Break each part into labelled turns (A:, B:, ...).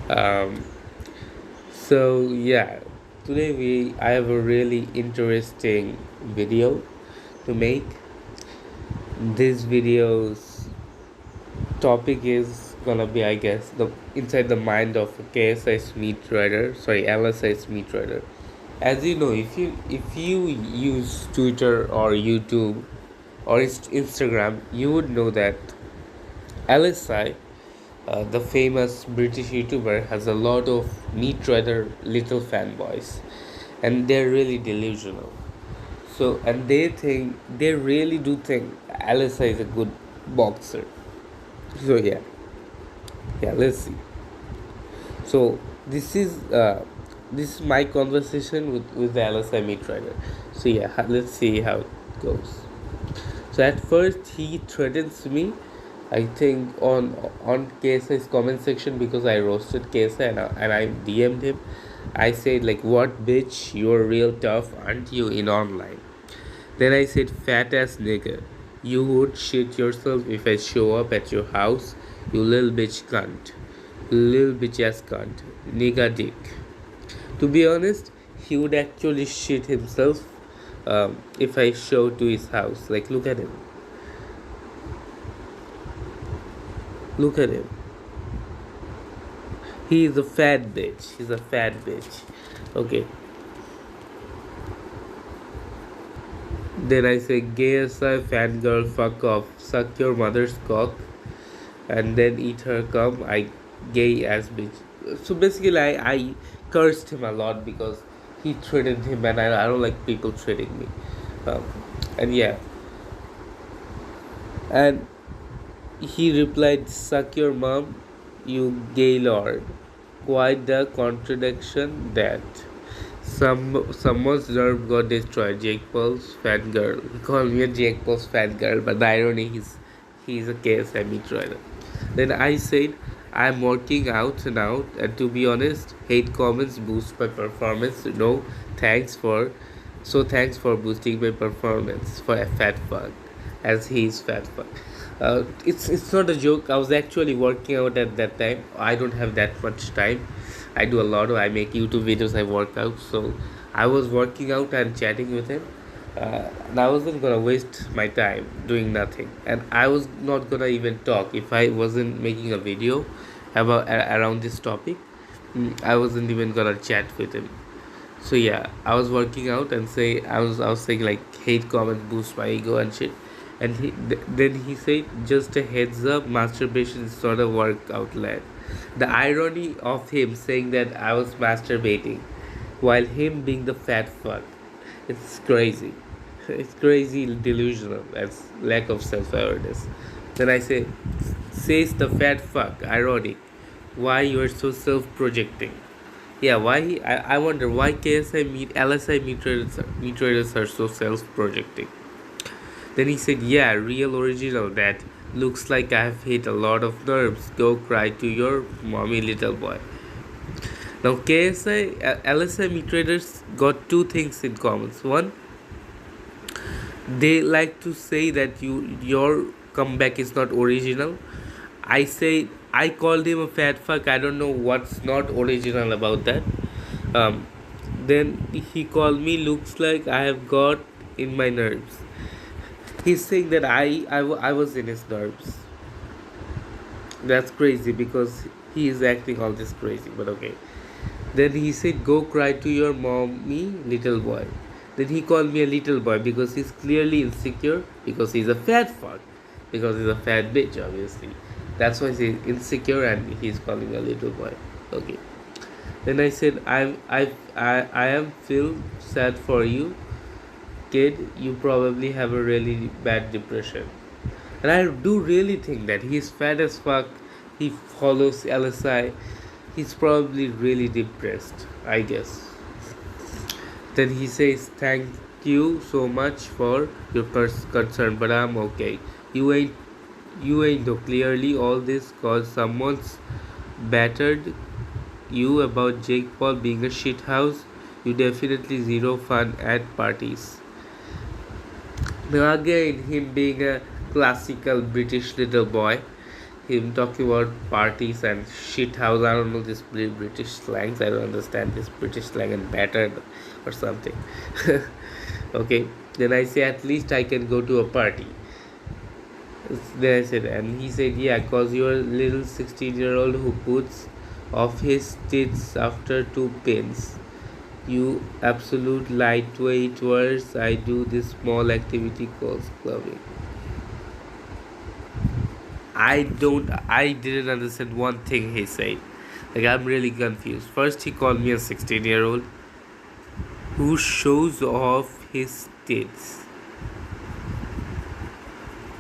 A: Um, so yeah, today I have a really interesting video to make. This video's topic is gonna be, I guess, the inside the mind of a KSI's meatrider. Sorry, LSI's meatrider. As you know, if you use Twitter or YouTube or Instagram, you would know that LSI, the famous British YouTuber, has a lot of meatrider little fanboys, and they're really delusional. So, and they really do think LSI is a good boxer. So yeah, let's see. So this is my conversation with the LSI meatrider. So yeah, let's see how it goes. So at first he threatens me, I think on KSI's comment section, because I roasted KSI, and I DM'd him. I said like, "What bitch? You're real tough, aren't you, in online?" Then I said, "Fat ass nigga, you would shit yourself if I show up at your house, you little bitch cunt, little bitch ass cunt, nigga dick." To be honest, he would actually shit himself if I show to his house. Like, look at him. Look at him. He is a fat bitch. He's a fat bitch. Okay. Then I say, "Gay aside, fat girl, fuck off. Suck your mother's cock and then eat her cum. I gay ass bitch." So basically, I cursed him a lot because he threatened him, and I don't like people threatening me. Um, and yeah, and he replied, "Suck your mom, you gay lord." Quite the contradiction that someone's nerve got destroyed. Jake Paul's fat girl. He called me a Jake Paul's fat girl, but the irony is he's a KSI trader. Then I said, "I'm working out now, and to be honest, hate comments boost my performance. No, thanks for boosting my performance for a fat fuck, as he is fat fuck." It's not a joke. I was actually working out at that time. I don't have that much time. I do a lot of I make YouTube videos. I work out. So I was working out and chatting with him. And I wasn't gonna waste my time doing nothing, and I was not gonna even talk if I wasn't making a video around this topic. I wasn't even gonna chat with him. So yeah, I was working out and I was saying like, hate comments boost my ego and shit. And then he said, "Just a heads up, masturbation is not a workout, lad." The irony of him saying that I was masturbating while him being the fat fuck, it's crazy. It's crazy delusional. That's lack of self-awareness. Then I say, "Says the fat fuck, ironic. Why you are so self-projecting?" Yeah, why? I wonder why KSI meet LSI meters are so self-projecting. Then he said, "Yeah, real original. That looks like I have hit a lot of nerves. Go cry to your mommy, little boy." Now, LSI traders got two things in common. One, they like to say that your comeback is not original. I called him a fat fuck. I don't know what's not original about that. Um, then he called me looks like I have got in my nerves. He's saying that I was in his nerves. That's crazy because he is acting all this crazy, but okay. Then he said, "Go cry to your mommy, little boy." Then he called me a little boy because he's clearly insecure because he's a fat fuck. Because he's a fat bitch, obviously. That's why he's insecure and he's calling me a little boy. Okay. Then I said, I am feel sad for you, kid. You probably have a really bad depression. And I do really think that he's fat as fuck. He follows LSI. He's probably really depressed, I guess. Then he says, "Thank you so much for your concern, but I'm okay. You ain't though. Clearly all this cause someone's battered you about Jake Paul being a shithouse. You definitely zero fun at parties." Now again, him being a classical British little boy, him talking about parties and shit house. I don't know this British slangs. I don't understand this British slang and battered or something. Okay, then I say at least I can go to a party. Then I said, and he said, yeah, cause you're a little 16-year-old who puts off his tits after two pins. You absolute lightweight worse. I do this small activity called clubbing. I didn't understand one thing he said. Like, I'm really confused. First, he called me a 16-year-old who shows off his tits.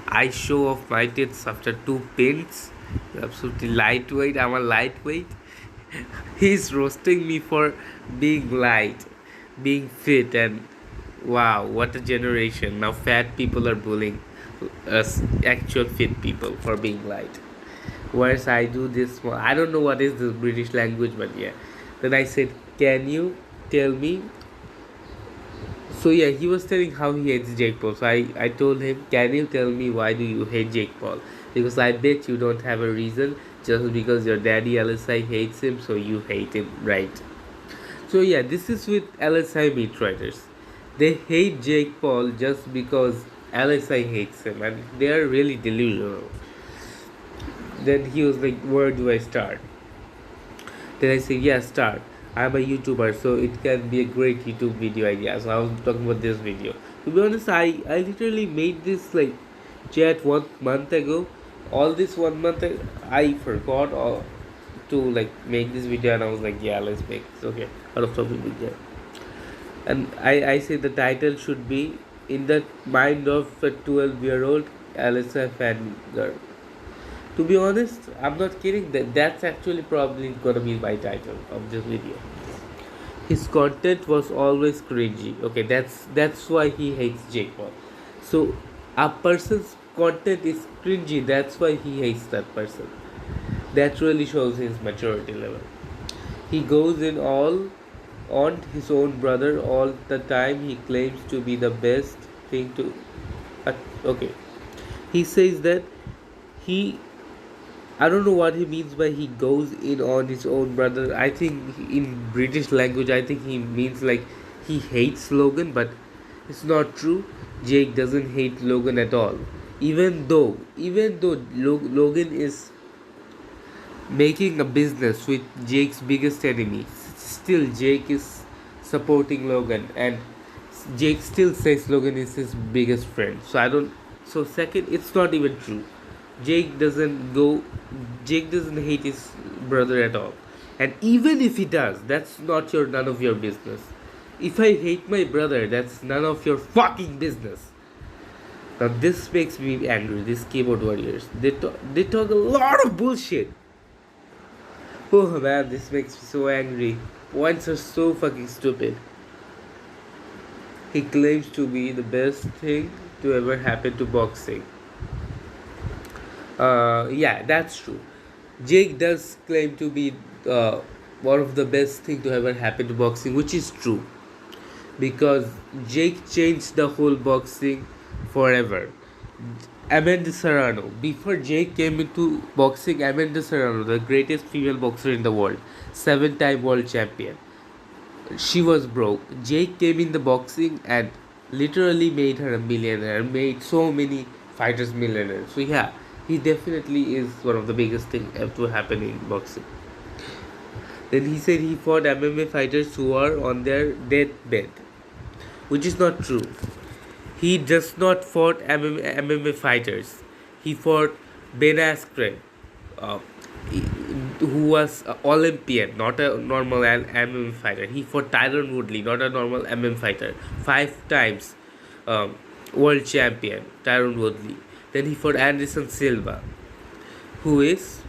A: I show off my tits after two pins. Absolutely lightweight. I'm a lightweight. He's roasting me for being light, being fit, and wow, what a generation. Now, fat people are bullying us, actual fit people, for being light. Whereas I do this, I don't know what is the British language, but yeah. Then I said, can you tell me? So yeah, he was telling how he hates Jake Paul. So I told him, can you tell me why do you hate Jake Paul? Because I bet you don't have a reason, just because your daddy LSI hates him, so you hate him, right? So yeah, this is with LSI meatriders. They hate Jake Paul just because LSI hates him, and they are really delusional. Then he was like, where do I start? Then I say, yeah, start. I'm a YouTuber, so it can be a great YouTube video idea. So I was talking about this video. To be honest, I literally made this like chat 1 month ago. All this 1 month I forgot to like make this video, and I was like, yeah, let's make this. Okay, out of topic video. And I say the title should be In the Mind of a 12-year-old Alyssa fan girl. To be honest, I'm not kidding. That's actually probably gonna be my title of this video. His content was always cringy. Okay, that's why he hates Jake Paul. So a person's content is cringy. That's why he hates that person. That really shows his maturity level. He goes in all on his own brother all the time. He claims to be the best thing to. Okay, he says that he I don't know what he means by he goes in on his own brother. I think in British language, I think he means like he hates Logan, but it's not true. Jake doesn't hate Logan at all. Even though Logan is making a business with Jake's biggest enemy, still Jake is supporting Logan, and Jake still says Logan is his biggest friend. So I don't. So second, it's not even true. Jake doesn't go. Jake doesn't hate his brother at all, and even if he does, that's not your none of your business. If I hate my brother, that's none of your fucking business. Now this makes me angry. These keyboard warriors, they talk a lot of bullshit. Oh man, this makes me so angry. Points are so fucking stupid. He claims to be the best thing to ever happen to boxing. Yeah, that's true. Jake does claim to be one of the best thing to ever happen to boxing, which is true, because Jake changed the whole boxing forever. Amanda Serrano, before Jake came into boxing, Amanda Serrano, the greatest female boxer in the world, 7-time world champion. She was broke. Jake came in the boxing and literally made her a millionaire, made so many fighters millionaires. So yeah, he definitely is one of the biggest thing ever to happen in boxing. Then he said he fought MMA fighters who are on their deathbed, which is not true. He does not fought MMA fighters. He fought Ben Askren, uh, who was an Olympian, not a normal MMA fighter. He fought Tyron Woodley, not a normal MMA fighter. 5 times world champion, Tyron Woodley. Then he fought Anderson Silva, who is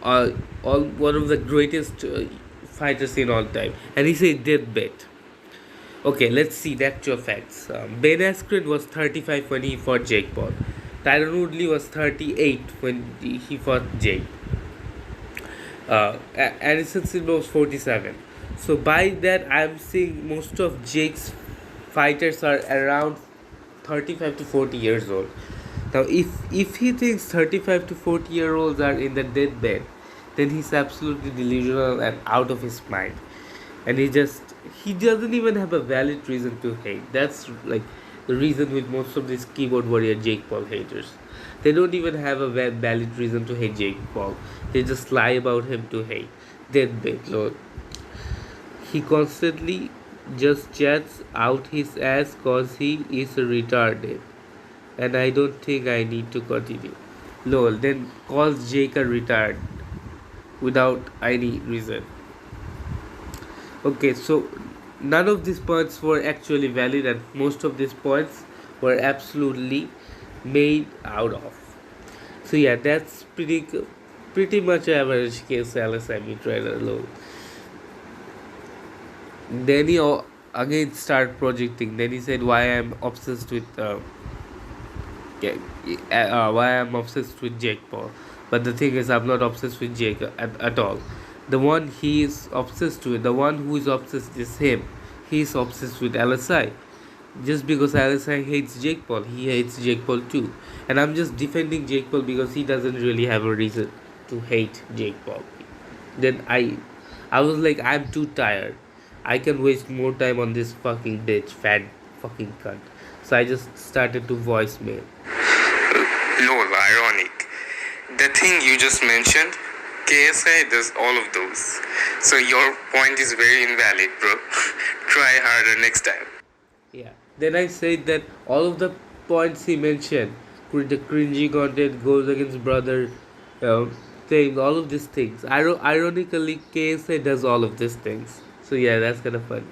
A: one of the greatest fighters in all time. And he said deathbed. Okay, let's see the actual facts. Ben Askren was 35 when he fought Jake Paul. Tyron Woodley was 38 when he fought Jake. Anderson Silva was 47. So by that, I'm seeing most of Jake's fighters are around 35 to 40 years old. Now, if he thinks 35 to 40-year-olds are in the deathbed, then he's absolutely delusional and out of his mind. And he doesn't even have a valid reason to hate. That's like the reason with most of these keyboard warrior Jake Paul haters. They don't even have a valid reason to hate Jake Paul. They just lie about him to hate. Deathbed, Lord. He constantly just chats out his ass cause he is retarded. And I don't think I need to continue. Lol, then calls Jake a retard without any reason. Okay, so none of these points were actually valid, and most of these points were absolutely made out of. So yeah, that's pretty much average case LSI meatrider load. Then he again started projecting. Then he said, "Why I'm obsessed with why I'm obsessed with Jake Paul." But the thing is, I'm not obsessed with Jake at all. The one he is obsessed with, the one who is obsessed is him. He is obsessed with LSI. Just because LSI hates Jake Paul, he hates Jake Paul too. And I'm just defending Jake Paul because he doesn't really have a reason to hate Jake Paul. Then I was like, I'm too tired. I can waste more time on this fucking bitch, fat fucking cunt. So I just started to voicemail.
B: Lol, ironic. The thing you just mentioned, KSI does all of those. So your point is very invalid, bro. Try harder next time.
A: Yeah. Then I said that all of the points he mentioned, the cringy content goes against brother things, all of these things. Ironically, KSI does all of these things. So yeah, that's kind of fun.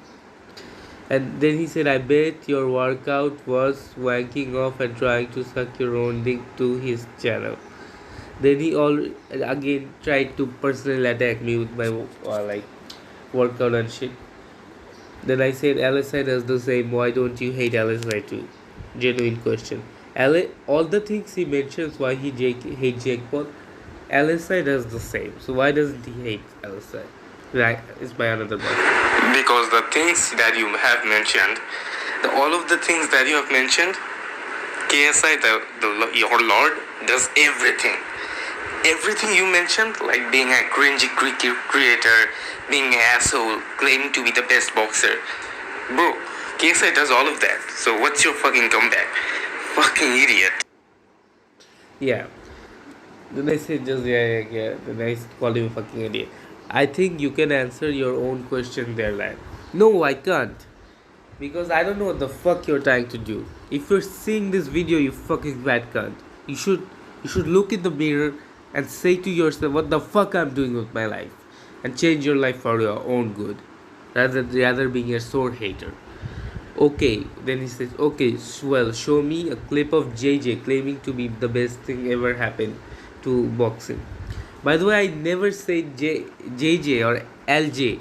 A: And then he said, I bet your workout was wanking off and trying to suck your own dick to his channel. Then he again tried to personally attack me with my like workout and shit. Then I said, LSI does the same. Why don't you hate LSI too? Genuine question. All the things he mentions why he hates Jake Paul, LSI does the same. So why doesn't he hate LSI? Right, it's my another question.
B: Because the things that you have mentioned, all of the things that you have mentioned, KSI, your lord, does everything. Everything you mentioned, like being a cringy creator, being an asshole, claiming to be the best boxer. Bro, KSI does all of that. So what's your fucking comeback? Fucking idiot.
A: Yeah. Then I said yeah. Then I called him a fucking idiot. I think you can answer your own question there, lad. No, I can't. Because I don't know what the fuck you're trying to do. If you're seeing this video, you fucking bad cunt. You should look in the mirror and say to yourself, what the fuck I'm doing with my life, and change your life for your own good, rather being a sore hater. Okay, then he says, okay, well, show me a clip of JJ claiming to be the best thing ever happened to boxing. By the way, I never said JJ or LJ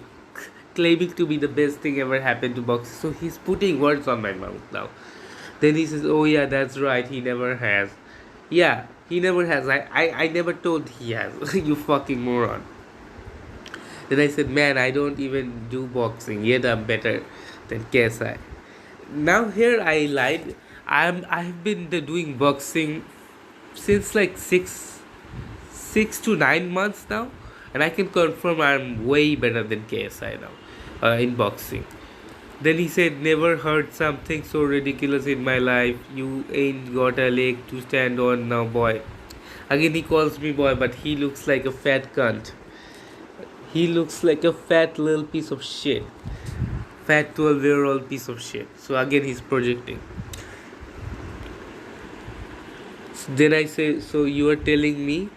A: claiming to be the best thing ever happened to boxing. So he's putting words on my mouth now. Then he says, oh yeah, that's right, he never has. Yeah, he never has. I never told he has. You fucking moron. Then I said, man, I don't even do boxing, yet I'm better than KSI. Now here I lied. I've been doing boxing since like 6 to 9 months now, and I can confirm I'm way better than KSI now in boxing. Then he said, never heard something so ridiculous in my life. You ain't got a leg to stand on now, boy. Again, he calls me boy, but he looks like a fat cunt. He looks like a fat little piece of shit. Fat 12-year-old piece of shit. So again, he's projecting. Then I say, so you are telling me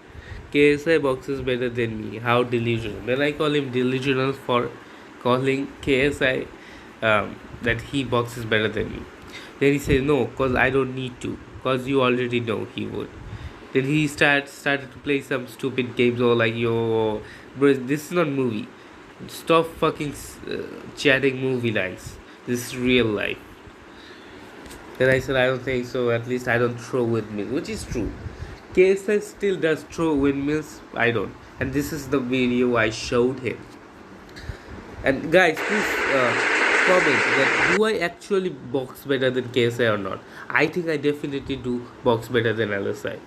A: KSI boxes better than me? How delusional. Then I call him delusional for calling KSI that he boxes better than me. Then he says, no, cause I don't need to, cause you already know he would. Then he started to play some stupid games or like, yo, bro, this is not movie. Stop fucking chatting movie lines. This is real life. Then I said, I don't think so. At least I don't throw windmills, which is true. KSI still does throw windmills. I don't. And this is the video I showed him. And guys, please comment that do I actually box better than KSI or not. I think I definitely do box better than LSI.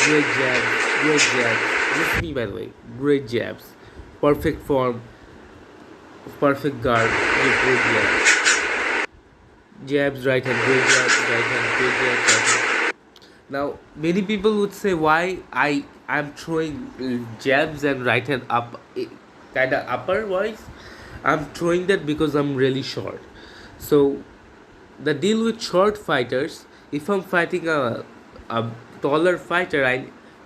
A: Great jabs, great jabs. This is me, by the way. Great jabs, perfect form, perfect guard, great jabs. Jabs, right hand, great jabs, right hand, great jabs, right hand. Now, many people would say why I'm throwing jabs and right hand up, kind of upper wise. I'm throwing that because I'm really short. So the deal with short fighters, if I'm fighting a taller fighter,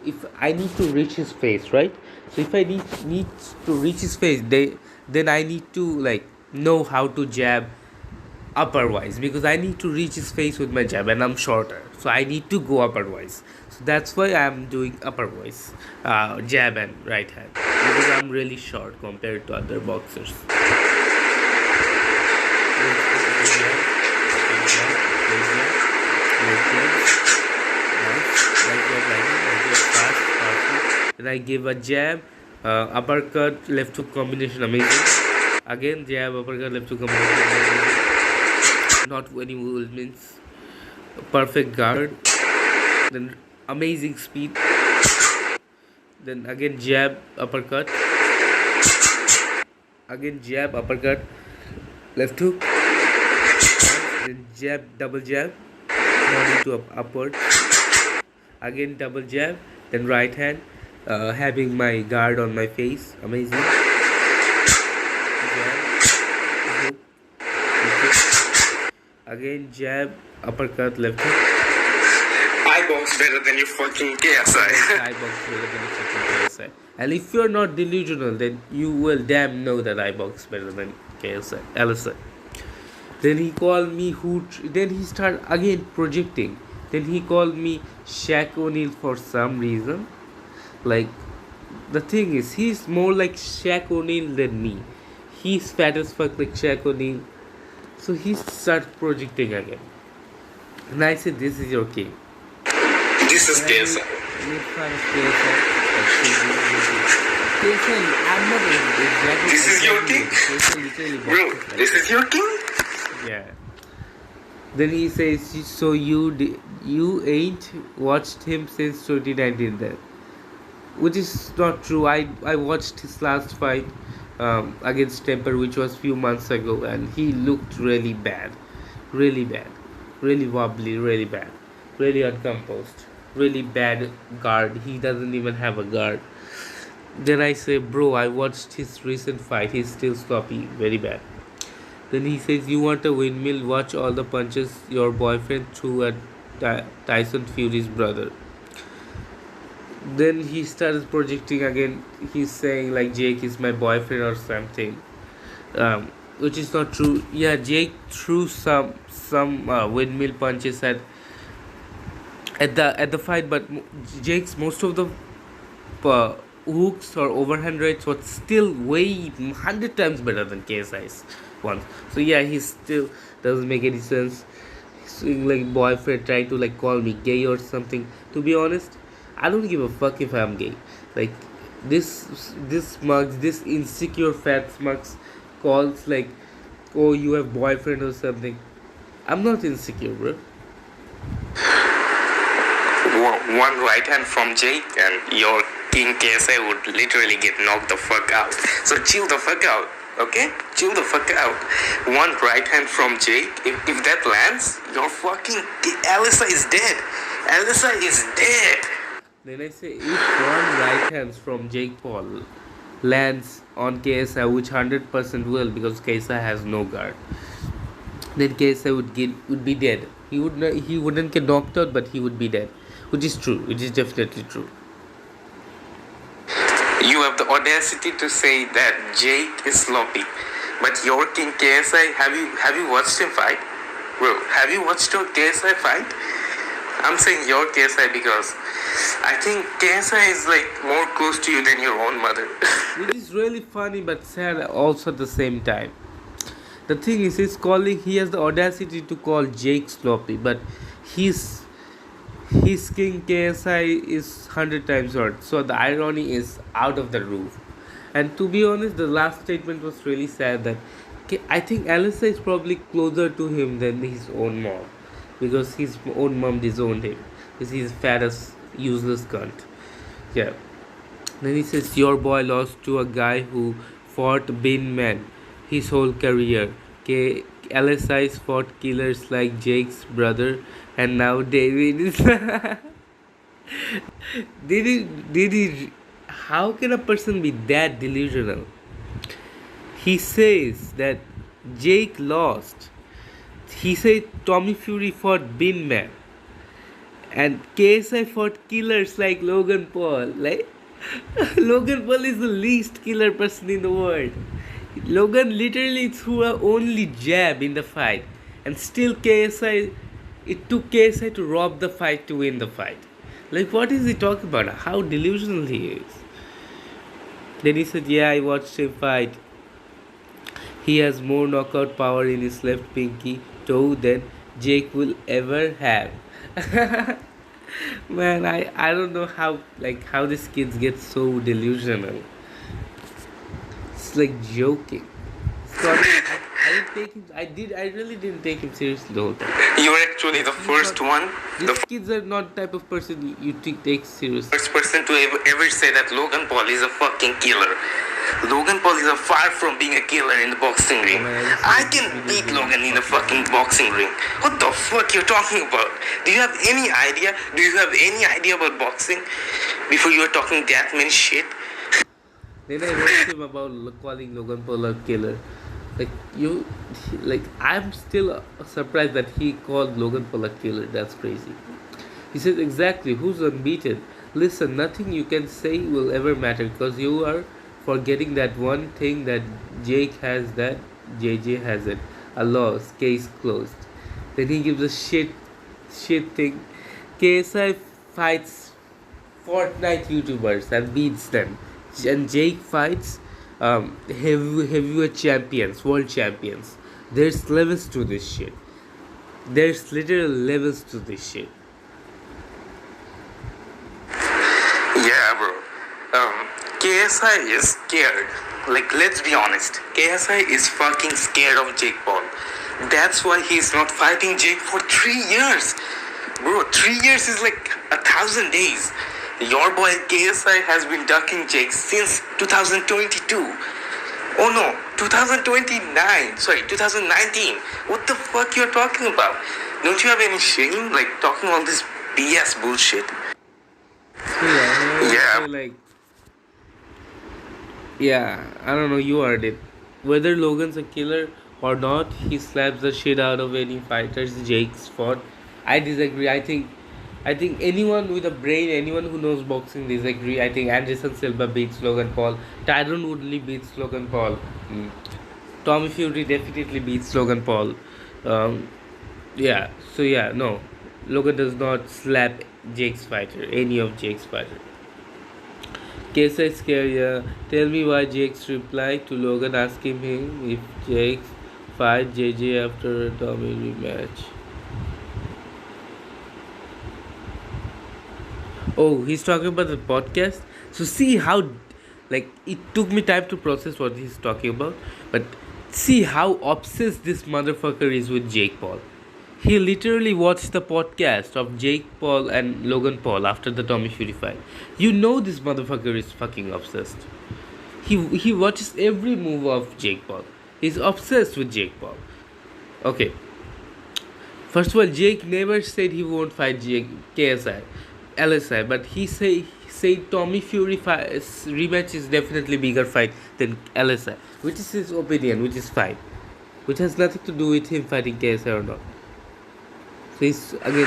A: if I need to reach his face, right? So if I need to reach his face, then I need to like know how to jab upperwise because I need to reach his face with my jab and I'm shorter, so I need to go upperwise. So that's why I'm doing upperwise, jab and right hand because I'm really short compared to other boxers. Then I give a jab, uppercut, left hook combination, amazing. Again, jab, uppercut, left hook combination, amazing. Not any movements, perfect guard. Then amazing speed. Then again jab, uppercut. Again jab, uppercut, left hook. Then jab, double jab, body to upward. Again double jab, then right hand, having my guard on my face, amazing. Jab, hook, left hook. Again jab, uppercut, left hook.
B: I box better than you fucking KSI.
A: I box better than you fucking KSI. And if you're not delusional, then you will damn know that I box better than KSI, LSI. Then he called me then he started again projecting. Then he called me Shaq O'Neal for some reason. Like, the thing is, he's more like Shaq O'Neal than me. He's fat as fuck like Shaq O'Neal. So he started projecting again. And I said, this is your king.
B: This is KSI.
A: Made fun of KSI. KSI, I'm not exactly.
B: This is your king?
A: KSI literally
B: Bro,
A: boxes like
B: this is your king?
A: yeah. Then he says, so you ain't watched him since 2019 then. Which is not true. I watched his last fight against Temper, which was few months ago, and he looked really bad. Really bad. Really wobbly, really bad. Really uncomposed. Really bad guard. He doesn't even have a guard. Then I say, bro, I watched his recent fight. He's still sloppy. Very bad. Then he says, you want a windmill? Watch all the punches your boyfriend threw at Tyson Fury's brother. Then he starts projecting again. He's saying like Jake is my boyfriend or something, which is not true. Yeah, Jake threw some windmill punches at the fight, but Jake's most of the hooks or overhand rates was still way 100 times better than KSI's ones. So yeah, he still doesn't make any sense. Saying like boyfriend, trying to like call me gay or something. To be honest, I don't give a fuck if I'm gay. Like this smugs, this insecure fat smugs calls like, oh, you have boyfriend or something. I'm not insecure, bro.
B: One right hand from Jake and your king KSI would literally get knocked the fuck out. So chill the fuck out, okay? Chill the fuck out. One right hand from Jake, if that lands, your fucking Alyssa is dead. Alyssa is dead.
A: Then I say, if one right hand from Jake Paul lands on KSI, which 100% will because KSI has no guard, then KSI would be dead. He wouldn't get knocked out, but he would be dead, which is true. Which is definitely true.
B: You have the audacity to say that Jake is sloppy, but your king KSI, have you watched him fight? Bro, have you watched your KSI fight? I'm saying your KSI because I think KSI is like more close to you than your own mother.
A: It is really funny but sad also at the same time. The thing is, he has the audacity to call Jake sloppy, but his king KSI is 100 times hurt. So the irony is out of the roof. And to be honest, the last statement was really sad that I think Alyssa is probably closer to him than his own mom, because his own mom disowned him because he's fat as useless cunt. Yeah. Then he says, "Your boy lost to a guy who fought bin men his whole career. LSI's fought killers like Jake's brother, and now David is." Did he? How can a person be that delusional? He says that Jake lost. He said Tommy Fury fought Bin Man. And KSI fought killers like Logan Paul. Like Logan Paul is the least killer person in the world. Logan literally threw a only jab in the fight. And still KSI, it took KSI to rob the fight to win the fight. Like, what is he talking about? How delusional he is. Then he said, "Yeah, I watched him fight. He has more knockout power in his left pinky toe than Jake will ever have." Man, I don't know how these kids get so delusional. It's like joking. So I didn't take him. I really didn't take him seriously the whole time.
B: You are actually the first one, the
A: These kids are not the type of person you take seriously.
B: first person to ever say that Logan Paul is a fucking killer. Logan Paul is a far from being a killer in the boxing ring. I can beat Logan in the fucking boxing ring. What the fuck you're talking about? Do you have any idea? Do you have any idea about boxing before you are talking that many shit?
A: Then I wrote him about calling Logan Paul a killer. Like you, like I'm still surprised that he called Logan Paul a killer. That's crazy. He said exactly who's unbeaten. Listen, nothing you can say will ever matter because you are forgetting that one thing that Jake has that JJ hasn't. A loss, case closed. Then he gives a shit thing. KSI fights Fortnite YouTubers and beats them. And Jake fights heavyweight champions, world champions. There's levels to this shit. There's literal levels to this shit.
B: Yeah, bro. KSI is scared. Like, let's be honest. KSI is fucking scared of Jake Paul. That's why he's not fighting Jake for 3 years. Bro, 3 years is like 1,000 days. Your boy KSI has been ducking Jake since 2022. Oh no, 2029. Sorry, 2019. What the fuck you're talking about? Don't you have any shame? Like, talking all this BS bullshit.
A: Yeah. Like, yeah, I don't know. You heard it. Whether Logan's a killer or not, he slaps the shit out of any fighters Jake's fought. I disagree. I think anyone with a brain, anyone who knows boxing disagree. I think Anderson Silva beats Logan Paul. Tyron Woodley beats Logan Paul. Tommy Fury definitely beats Logan Paul. Um, yeah. So yeah, no. Logan does not slap Jake's fighter. Any of Jake's fighter. Case I scare ya. Tell me why Jake's reply to Logan asking him if Jake's fight JJ after a Tommy rematch. Oh, he's talking about the podcast. So see how, like, it took me time to process what he's talking about, but see how obsessed this motherfucker is with Jake Paul. He literally watched the podcast of Jake Paul and Logan Paul after the Tommy Fury fight. You know this motherfucker is fucking obsessed. He watches every move of Jake Paul. He's obsessed with Jake Paul. Okay. First of all, Jake never said he won't fight KSI, LSI, but he said Tommy Fury rematch is definitely bigger fight than LSI, which is his opinion, which is fine, which has nothing to do with him fighting KSI or not. So he's again.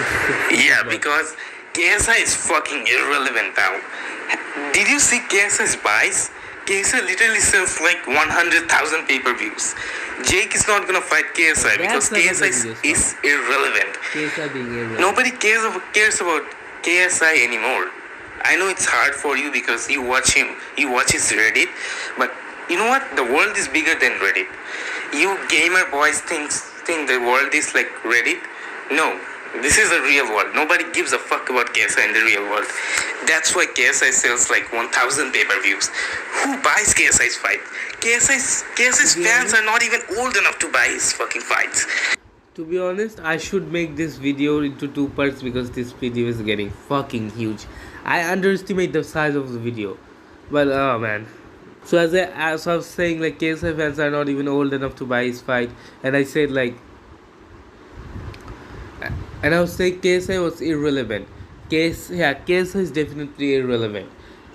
B: Yeah, because KSI is fucking irrelevant now. Did you see KSI's buys? KSI literally sells like 100,000 pay-per-views. Jake is not gonna fight KSI because KSI is irrelevant.
A: KSI being irrelevant.
B: Nobody cares about KSI anymore. I know it's hard for you because you watch him, you watch his Reddit, but you know what? The world is bigger than Reddit. You gamer boys think the world is like Reddit. No, This is the real world. Nobody gives a fuck about KSI in the real world. That's why KSI sells like 1,000 pay-per-views. Who buys KSI's fight? KSI's fans are not even old enough to buy his fucking fights.
A: To be honest, I should make this video into two parts because this video is getting fucking huge. I underestimate the size of the video. But oh man. So as I was saying, like KSI fans are not even old enough to buy his fight, and I said like, and I was saying KSI was irrelevant. KSI is definitely irrelevant.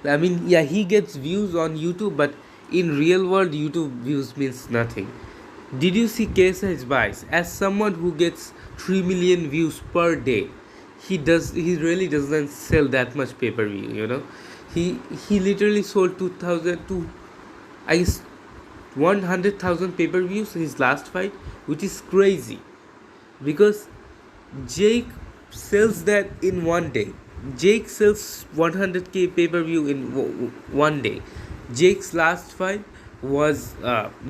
A: I mean, yeah, he gets views on YouTube, but in real world, YouTube views means nothing. Did you see KSI's buys? As someone who gets 3 million views per day, he really doesn't sell that much pay-per-view, you know. He literally sold 2000 to, I guess, 100,000 pay-per-views in his last fight, which is crazy because Jake sells that in one day. Jake sells 100k pay-per-view in one day. Jake's last fight was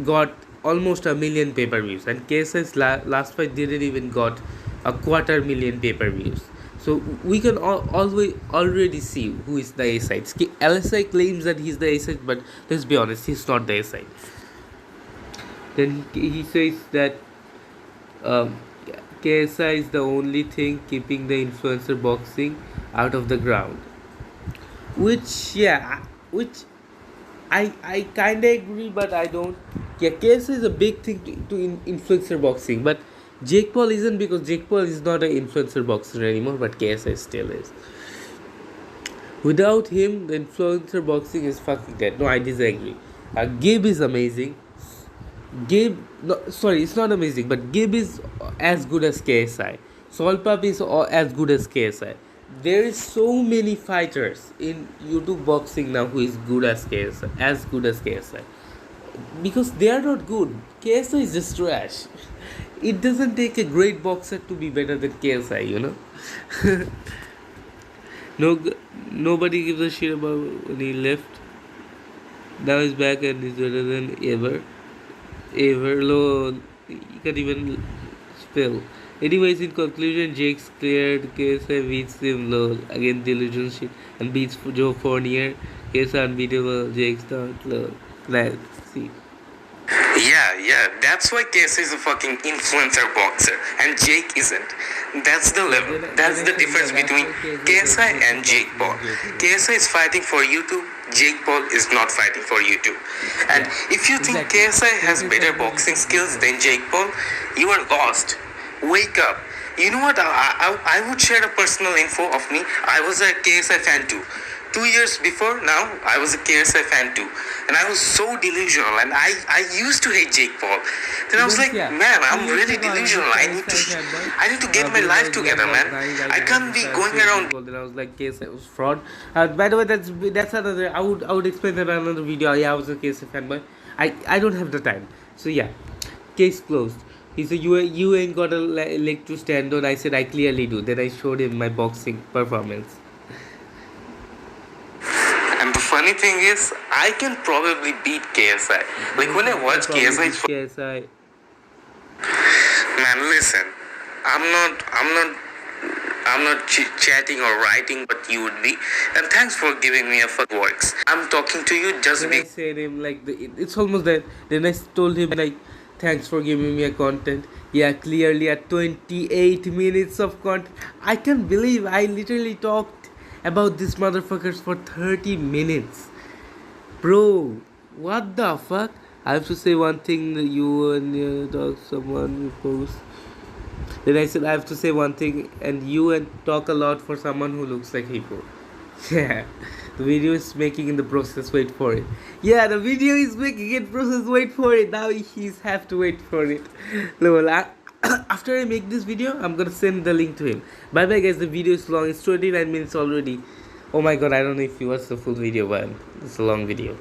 A: got almost a million pay-per-views, and KSI's last fight didn't even got a 250,000 pay-per-views. So we can always already see who is the A side. LSI claims that he's the A side, but let's be honest, he's not the A side. Then he says that um, KSI is the only thing keeping the influencer boxing out of the ground. Which I kinda agree, but I don't. Yeah, KSI is a big thing to influencer boxing, but Jake Paul isn't, because Jake Paul is not an influencer boxer anymore, but KSI still is. Without him, the influencer boxing is fucking dead. No, I disagree. Gabe is amazing. Gabe, no, sorry, it's not amazing, but Gabe is as good as KSI. Solpap is as good as KSI. There is so many fighters in YouTube boxing now who is good as KSI, as good as KSI, because they are not good. KSI is just trash. It doesn't take a great boxer to be better than KSI, you know. no, nobody gives a shit about when he left. Now he's back and he's better than ever. Lol, you can't even spell. Anyways, in conclusion, Jake's cleared KSI beats him lol. Again, delusion shit. And beats Joe Fournier. KSI unbeatable. Jake's not lol. Let's see.
B: Yeah, that's why KSI is a fucking influencer boxer and Jake isn't. That's the level. That's the difference between KSI and Jake Paul. KSI is fighting for YouTube. Jake Paul is not fighting for YouTube. And if you think KSI has better boxing skills than Jake Paul, you are lost. Wake up. You know what? I would share a personal info of me. I was a KSI fan too. 2 years before now, I was a KSI fan too. And I was so delusional. And I used to hate Jake Paul. Then I was like, man, I'm really delusional. I need to get my life together, man. I can't be going around.
A: Then I was like, KSI was fraud. By the way, that's another. I would explain that in another video. Yeah, I was a KSI fanboy. I don't have the time. So yeah, case closed. He said, you ain't got a leg to stand on. I said, I clearly do. Then I showed him my boxing performance.
B: And the funny thing is, I can probably beat KSI. Like when I watch KSI, man, listen, I'm not chatting or writing, but you would be. And thanks for giving me a fuck works. I'm talking to you just
A: then I said him like it's almost that. Then I told him like, thanks for giving me a content. Yeah, clearly at 28 minutes of content. I can't believe I literally talked about these motherfuckers for 30 minutes. Bro, what the fuck? I have to say one thing that you and talk someone you post. Then I said I have to say one thing and you and talk a lot for someone who looks like hippo. Yeah. The video is making in the process, wait for it. Yeah, the video is making in process, wait for it. Now he's have to wait for it. Lol, after I make this video, I'm gonna send the link to him. Bye bye guys, the video is long, it's 29 minutes already. Oh my god, I don't know if you watched the full video, but it's a long video.